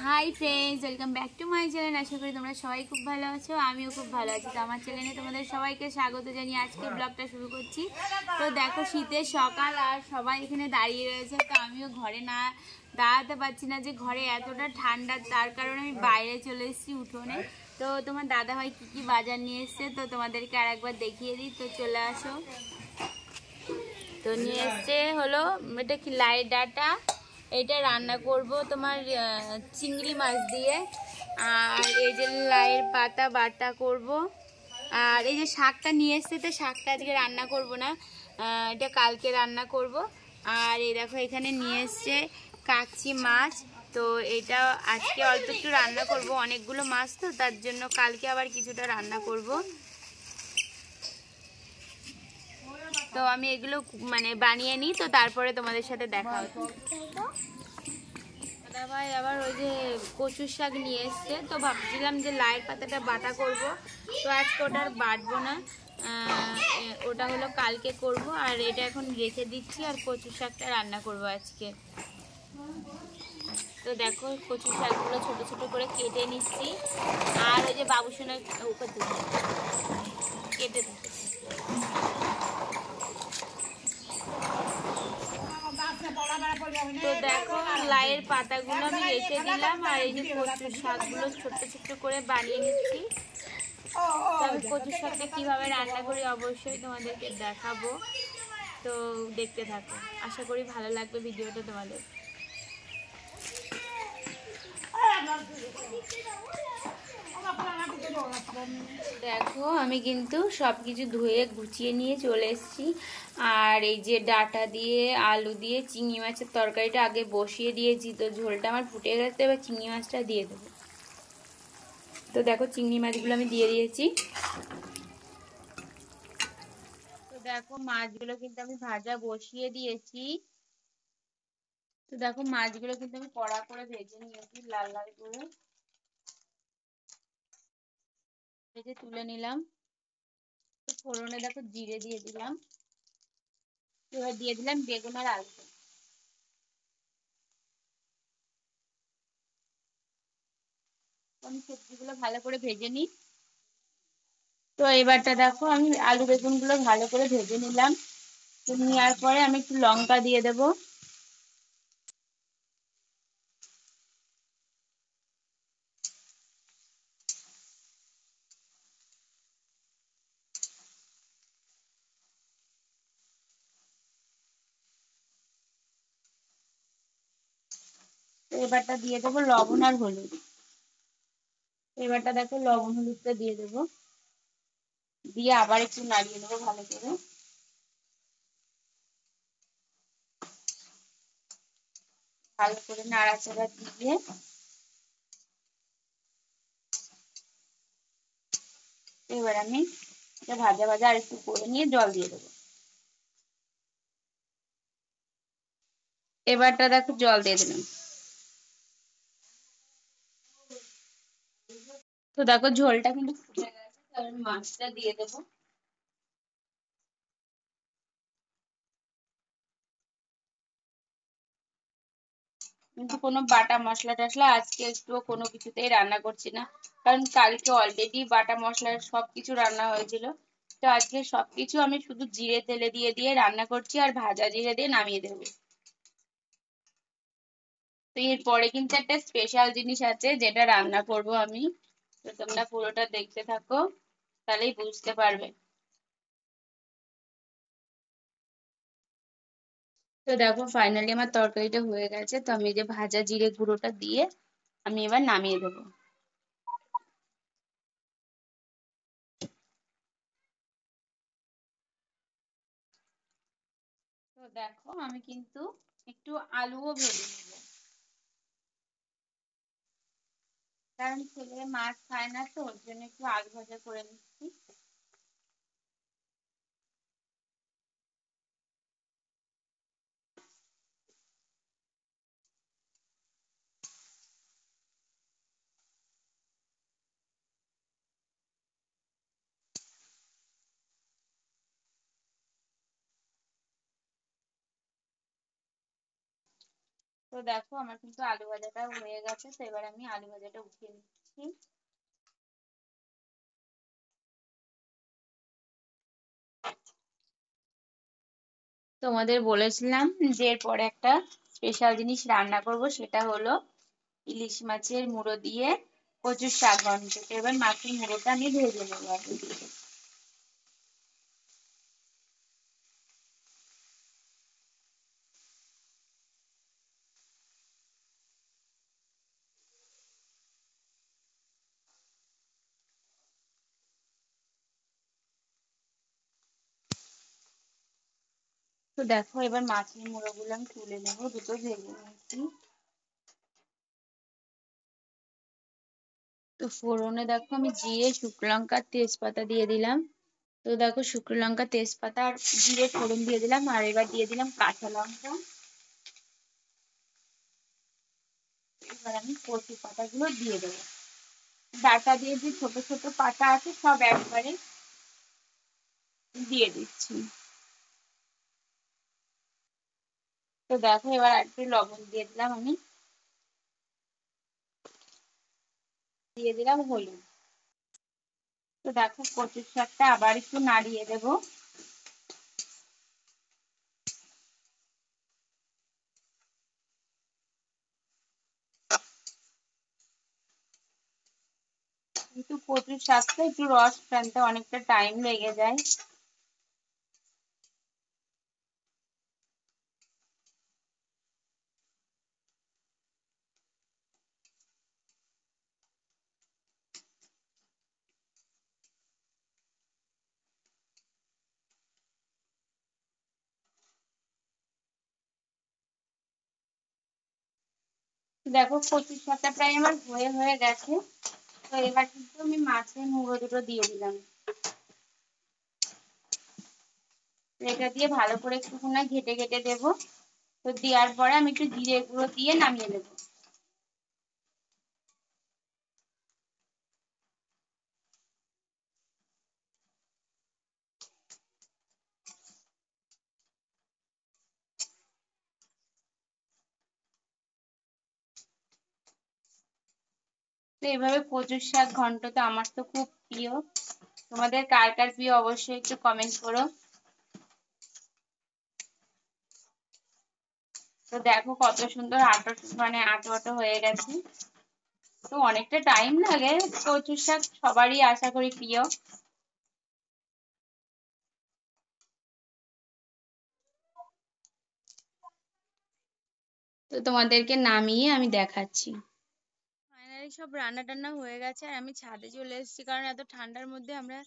High friends, welcome back to my channel. আশা করি তোমরা সবাই খুব ভালো আছো, আমিও খুব ভালো আছি। তো আমার চ্যানেলে তোমাদের সবাইকে স্বাগত জানিয়ে আজকে ব্লগটা শুরু করছি। তো দেখো, শীতের সকাল আর সবাই এখানে দাঁড়িয়ে রয়েছে। তো আমিও ঘরে না দাঁড়াতে পারছি না, যে ঘরে এতটা ঠান্ডা, তার কারণে আমি বাইরে চলে এসেছি উঠোনে। তো তোমার দাদাভাই কী কী বাজার নিয়ে এসছে তো তোমাদেরকে আর একবার দেখিয়ে দিই। তো চলে আসো। তো নিয়ে এসছে হলো এটা কি, লাই ডাঁটা। এটা রান্না করব তোমার চিংড়ি মাছ দিয়ে। আর এই যে লাইয়ের পাতা বাটা করব। আর এই যে শাকটা নিয়ে এসছে, তো শাকটা আজকে রান্না করব না, এটা কালকে রান্না করব। আর এই দেখো এখানে নিয়ে এসছে কাচ্চি মাছ। তো এটা আজকে অল্প একটু রান্না করব, অনেকগুলো মাছ তো তার জন্য কালকে আবার কিছুটা রান্না করব। তো আমি এগুলো মানে বানিয়ে নিই, তো তারপরে তোমাদের সাথে দেখা হচ্ছে। দাদা ভাই আবার ওই যে কচুর শাক নিয়ে এসছে, তো ভাবছিলাম যে লাইয়ের পাতাটা বাটা করব। তো আজকে ওটা আর বাটবো না, ওটা হলো কালকে করব। আর এটা এখন রেখে দিচ্ছি, আর কচুর শাকটা রান্না করব আজকে। তো দেখো কচুর শাকগুলো ছোট ছোট করে কেটে নিচ্ছি। আর ওই যে বাবুসোনার উপর কেটে থাকে। তো দেখো লাইয়ের পাতাগুলো আমি রেখে দিলাম, আর এই যে কচুর শাকগুলো ছোট্ট ছোট্ট করে বানিয়ে নিচ্ছি। তো আমি কচুর শাকটা কীভাবে রান্না করি অবশ্যই তোমাদেরকে দেখাবো, তো দেখতে থাকো। আশা করি ভালো লাগবে ভিডিওটা তোমাদের। দেখো আমি কিন্তু সব কিছু ধুয়ে গুছিয়ে নিয়ে চলে এসেছি। আর এই যে ডাঁটা দিয়ে আলু দিয়ে চিংড়ি মাছের তরকারিটা আগে বসিয়ে দিয়েছি। তো ঝোলটা আমার ফুটে গেছে, এবার চিংড়ি মাছটা দিয়ে দেবো। তো দেখো চিংড়ি মাছগুলো আমি দিয়ে দিয়েছি। তো দেখো মাছগুলো কিন্তু আমি ভাজা বসিয়ে দিয়েছি। তো দেখো মাছগুলো কিন্তু আমি কড়া করে ভেজে নিয়েছি, লাল লাল করে ভেজে তুলে নিলাম। তো ফোড়নে দেখো জিরে দিয়ে দিলাম। এবার দিয়ে দিলাম বেগুন আর আলু। আমি সবজিগুলো ভালো করে ভেজে নিই। তো এবারটা দেখো আমি আলু বেগুনগুলো ভালো করে ভেজে নিলাম। তো নেওয়ার পরে আমি একটু লঙ্কা দিয়ে দেবো। তো এবারটা দিয়ে দেবো লবণ আর হলুদ। এবারটা দেখো লবণ হলুদটা দিয়ে দেবো, দিয়ে আবার একটু নাড়িয়ে দেবো ভালো করে। ভালো করে নাড়াচাড়া দিয়ে এবার আমি এটা ভাজা ভাজা আর একটু করে নিয়ে জল দিয়ে দেবো। এবারটা দেখো জল দিয়ে দিলাম। তো দেখো ঝোলটা কিন্তু ফুটে গেছে, তাহলে মাছটা দিয়ে দেবো। কিন্তু কোনো বাটা মশলা টশলা আজকে একটু কোনো কিছুতেই রান্না করছি না, কারণ কালকে অলরেডি বাটা মশলার সবকিছু রান্না হয়েছিল। তো আজকে সবকিছু আমি শুধু জিরে তেলে দিয়ে দিয়ে রান্না করছি, আর ভাজা জিরে দিয়ে নামিয়ে দেবো। তো এরপরে কিন্তু একটা স্পেশাল জিনিস আছে যেটা রান্না করব আমি। তো তোমরা পুরোটা দেখতে থাকো, তাহলেই বুঝতে পারবে। তো দেখো ফাইনালি আমার তরকারিটা হয়ে গেছে। তো আমি যে ভাজা জিরে গুঁড়োটা দিয়ে আমি এবার নামিয়ে দেবো। তো দেখো আমি কিন্তু একটু আলুও ভেজে নেবো, কারণ ছেলে মাছ খায় না, তো ওর জন্য একটু আলু ভাজা করে নিচ্ছি। তো দেখো আমার কিন্তু আলু ভাজাটা হয়ে গেছে, তো এবার আমি আলু ভাজাটা উঠিয়ে নিচ্ছি। তোমাদের বলেছিলাম যে এরপরে একটা স্পেশাল জিনিস রান্না করব, সেটা হলো ইলিশ মাছের মুড়ো দিয়ে কচুর শাক ঘন্ট। এবার মাছের মুড়োটা আমি ভেজে নেবো আগে। তো দেখো এবার মাছের মুড়ো গুলো আমি তুলে নেবো, দুটো ভেজে নিয়েছি। তো ফোড়নে দেখো আমি জিরে, শুকনো লঙ্কা, তেজপাতা দিয়ে দিলাম। তো দেখো শুকনো লঙ্কা, তেজপাতা আর জিরে ফোড়ন দিয়ে দিলাম, আর এবার দিয়ে দিলাম কাঁচা লঙ্কা। এবার আমি কচু পাতাগুলো দিয়ে দেবো। ডাটা দিয়ে যে ছোট ছোট পাতা আছে সব একবারে দিয়ে দিচ্ছি। তো দেখো এবার একটু লবণ দিয়ে দিলাম আমি, দিয়ে দিলাম হলুদ। তো দেখো কচুর শাকটা আবার একটু নাড়িয়ে দেবো। কিন্তু কচুর শাকটা একটু রস টানতে অনেকটা টাইম লেগে যায়। দেখো কচুর শাকটা প্রায় আমার হয়ে হয়ে গেছে। তো এবার কিন্তু আমি মাছের মুড়ো দুটো দিয়ে দিলাম। এটা দিয়ে ভালো করে একটুখানি ঘেটে ঘেটে দেবো। তো দেওয়ার পরে আমি একটু জিরে গুঁড়ো দিয়ে নামিয়ে দেবো। তো এইভাবে কচুর শাক ঘন্ট তো আমার তো খুব প্রিয়। তোমাদের কার কার প্রিয় অবশ্যই একটু কমেন্ট করো। তো দেখো কত সুন্দর আটো মানে আটো আটো হয়ে গেছে। তো অনেকটা টাইম লাগে, কচুর শাক সবারই আশা করি প্রিয়। তো তোমাদেরকে নামিয়ে আমি দেখাচ্ছি। ফাইনালি সব রান্না টান্না হয়ে গেছে, আর আমি ছাদে চলে এসেছি, কারণ এত ঠান্ডার মধ্যে আমরা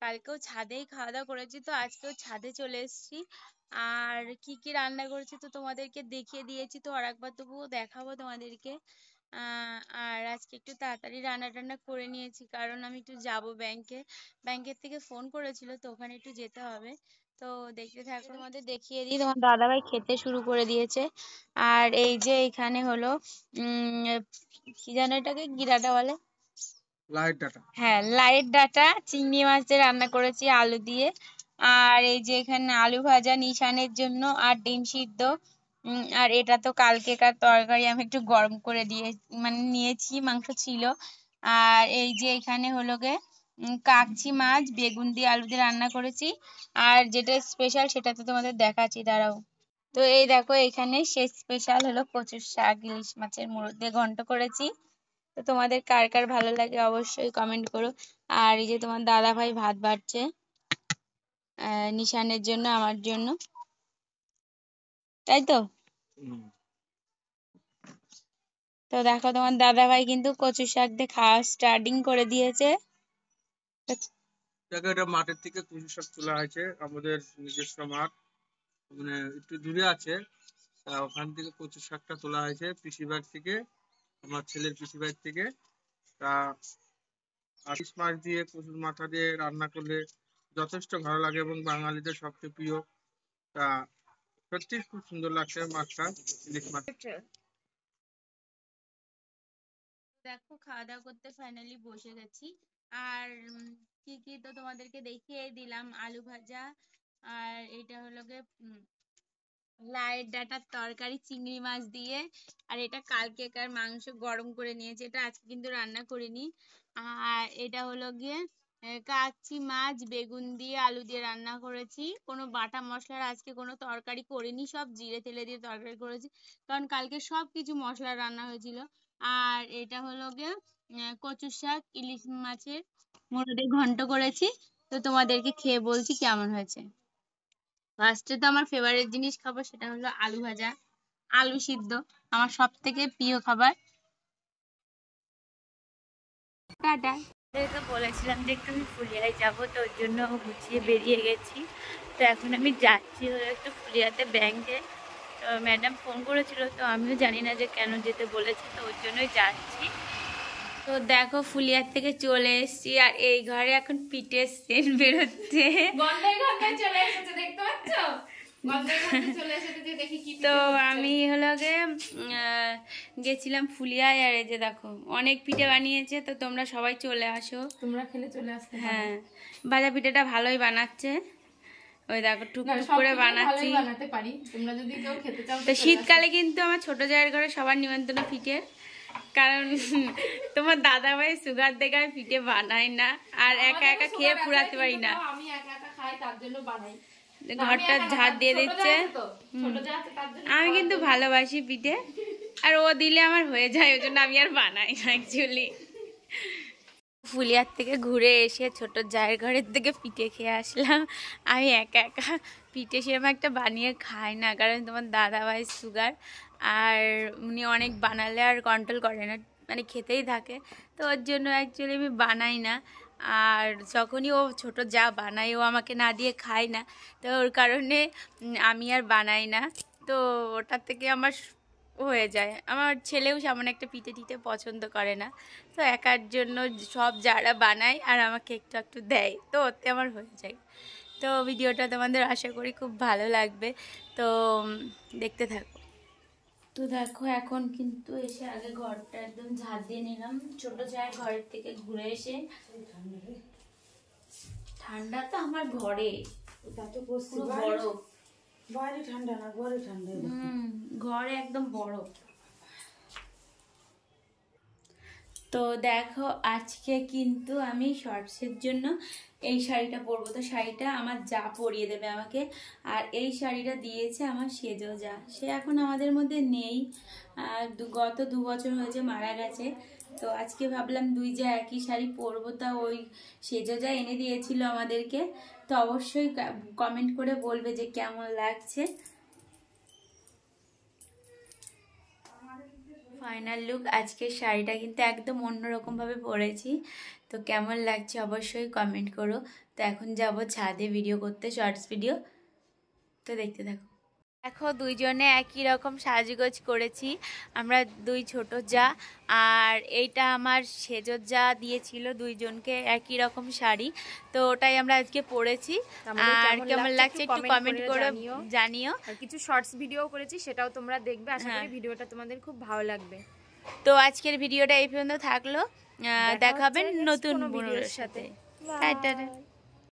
কালকেও ছাদেই খাওয়া দাওয়া করেছি, তো আজকেও ছাদে চলে এসেছি। আর কি কি রান্না করেছি তো তোমাদেরকে দেখিয়ে দিয়েছি, তো আর একবার তবুও দেখাবো তোমাদেরকে। আর আজকে একটু তাড়াতাড়ি রান্না টান্না করে নিয়েছি, কারণ আমি একটু যাব ব্যাংকে। ব্যাংকের থেকে ফোন করেছিল, তো ওখানে একটু যেতে হবে। তো দেখতে থাকো, তোমাদের দেখিয়ে দিই। তোমার দাদাভাই খেতে শুরু করে দিয়েছে। আর এই যে এখানে হলো কি যেন এটাকে কি ডাটা বলে, লাইট ডাটা। হ্যাঁ, লাইট ডাটা চিংড়ি মাছ দিয়ে রান্না করেছি আলু দিয়ে। আর এই যে এখানে আলু ভাজা নিশানের জন্য, আর ডিম সিদ্ধ। আর এটা তো কালকেকার তরকারি, আমি একটু গরম করে দিয়ে মানে নিয়েছি, মাংস ছিল। আর এই যে এখানে হলো গে কাকচি মাছ বেগুন দিয়ে আলু দিয়ে রান্না করেছি। আর যেটা স্পেশাল সেটা তো তোমাদের দেখাচ্ছি, দাঁড়াও। তো এই দেখো এখানে সেই স্পেশাল হলো কচুর শাক ইলিশ মাছের মুড়ো দিয়ে ঘন্ট করেছি। তো তোমাদের কার কার ভালো লাগে অবশ্যই কমেন্ট করো। আর এই যে তোমার দাদা ভাই ভাত বাড়ছে নিশানের জন্য, আমার জন্য, তাই তো। তো দেখো তোমার দাদা ভাই কিন্তু কচু শাক দিয়ে খাওয়া স্টার্টিং করে দিয়েছে। দেখো এটা মাঠের থেকে কচু শাক তোলা হয়েছে, আমাদের নিজস্ব মাঠ, মানে একটু দূরে আছে। ওখান থেকে কচু শাকটা তোলা হয়েছে পিসির বাড়ি থেকে, আমার ছেলের পিসির বাড়ি থেকে। তা ইলিশ মাছ দিয়ে কচুর মাথা দিয়ে রান্না করলে যথেষ্ট ভালো লাগে এবং বাঙালিদের সবচেয়ে প্রিয়। তা সত্যি খুব সুন্দর লাগছে মাছটা, ইলিশ মাছ। দেখো খাওয়া দাওয়া করতে ফাইনালি বসে গেছি। আর কি কি তো তোমাদেরকে দেখিয়ে দিলাম, আলু ভাজা, আর এটা হলো গে লাইয়ের ডাঁটার তরকারি চিংড়ি মাছ দিয়ে, আর এটা কালকেকার মাংস গরম করে নিয়েছি, এটা আজকে কিন্তু রান্না করিনি। আর এটা হলো গিয়ে কাচ্চি মাছ বেগুন দিয়ে আলু দিয়ে রান্না করেছি। কোনো বাটা মশলার আজকে কোনো তরকারি করিনি, সব জিরে তেলে দিয়ে তরকারি করেছি, কারণ কালকে সব কিছু মশলা রান্না হয়েছিল। আর এটা হলো গিয়ে কচু শাক ইলিশ মাছের মুড়ো দিয়ে ঘন্ট করেছি। তো তোমাদেরকে খেয়ে বলছি কেমন হয়েছে। ফার্স্টে তো আমার ফেভারিট জিনিস খাবো, সেটা হলো আলু ভাজা, আলু সিদ্ধ, আমার সব থেকে প্রিয় খাবার। টাটা। তো বলেছিলাম যে একটু আমি ফুলিয়ায় যাবো, তো ওর জন্য গুছিয়ে বেরিয়ে গেছি। তো এখন আমি যাচ্ছি হলো একটু ফুলিয়াতে ব্যাংকে। তো ম্যাডাম ফোন করেছিল, তো আমিও জানি না যে কেন যেতে বলেছে, তো ওর জন্যই যাচ্ছি। তো দেখো ফুলিয়ার থেকে চলে এসেছি, আর এই ঘরে এখন পিঠের সেন্ট বেরোচ্ছে। তো আমি হলো গেছিলাম ফুলিয়ায়, আর এই যে দেখো অনেক পিঠে বানিয়েছে, তো তোমরা সবাই চলে আসো, তোমরা খেলে চলে আসতে। হ্যাঁ, ভাজা পিঠেটা ভালোই বানাচ্ছে, ওই দেখো টুকটুক করে বানাচ্ছি। তো শীতকালে কিন্তু আমার ছোট জায়ের ঘরে সবার নিমন্ত্রণ পিঠের, কারণ তোমার দাদা ভাই সুগার দেখে আমি পিঠে বানাই না, আর একা একা খেয়ে পুরাতে পারি না, আমি একা একা খাই তার জন্য বানাই। ঘরটা ঝাড় দিয়ে দিচ্ছে। আমি কিন্তু ভালোবাসি পিঠে, আর ও দিলে আমার হয়ে যায়, ওই জন্য আমি আর বানাই না অ্যাকচুয়ালি। ফুলিয়ার থেকে ঘুরে এসে ছোট জায়ের ঘরের থেকে পিঠে খেয়ে আসলাম। আমি একা একা পিঠে সেরকম একটা বানিয়ে খাই না, কারণ তোমার দাদা ভাই সুগার, আর উনি অনেক বানালে আর কন্ট্রোল করে না, মানে খেতেই থাকে, তো ওর জন্য অ্যাকচুয়ালি আমি বানাই না। আর যখনই ও ছোট যা বানাই ও আমাকে না দিয়ে খায় না, তো ওর কারণে আমি আর বানাই না। তো ওটার থেকে আমার হয়ে যায়, আমার ছেলেও সামনে একটা পিঠে টিঠে পছন্দ করে না, তো একার জন্য সব যারা বানায় আর আমাকে একটু একটু দেয়, তো ওতে আমার হয়ে যায়। তো ভিডিওটা তোমাদের আশা করি খুব ভালো লাগবে, তো দেখতে থাকো। তো দেখো এখন কিন্তু এসে আগে ঘরটা একদম ঝাড় দিয়ে নিলাম, ছোট চায়ের ঘরের থেকে ঘুরে এসে। ঠান্ডা তো আমার ঘরে, বড় বাইরে ঠান্ডা না, ঘরে ঠান্ডা। ঘরে একদম বরফ। তো দেখো আজকে কিন্তু আমি শর্টসের জন্য এই শাড়িটা পরবো, তো শাড়িটা আমার যা পরিয়ে দেবে আমাকে, আর এই শাড়িটা দিয়েছে আমার সেজো যা, সে এখন আমাদের মধ্যে নেই, গত 2 বছর হয়েছে মারা গেছে। তো আজকে ভাবলাম দুই যা একই শাড়ি পরবো, তা ওই সেজো যা এনে দিয়েছিল আমাদেরকে, তো অবশ্যই কমেন্ট করে বলবে যে কেমন লাগছে। ফাইনাল লুক, আজকের শাড়িটা কিন্তু একদম অন্যরকম ভাবে পরেছি, তো কেমন লাগছে অবশ্যই কমেন্ট করো। তো এখন যাব ছাদে ভিডিও করতে, শর্টস ভিডিও, তো দেখতে থাকো। দেখো দুইজনে একই রকম সাজগোজ করেছি আমরা, দুই ছোট যা, আর এইটা আমার সেজো যা দিয়েছিল দুইজনকে একই রকম শাড়ি, তো ওটাই আমরা আজকে পরেছি। আর কেমন লাগছে একটু কমেন্ট করে জানিও। আর কিছু শর্টস ভিডিও করেছি, সেটাও তোমরা দেখবে, আশা করি ভিডিওটা তোমাদের খুব ভালো লাগবে। তো আজকের ভিডিওটা এই পর্যন্ত থাকলো, দেখা হবে নতুন ভিডিওর সাথে।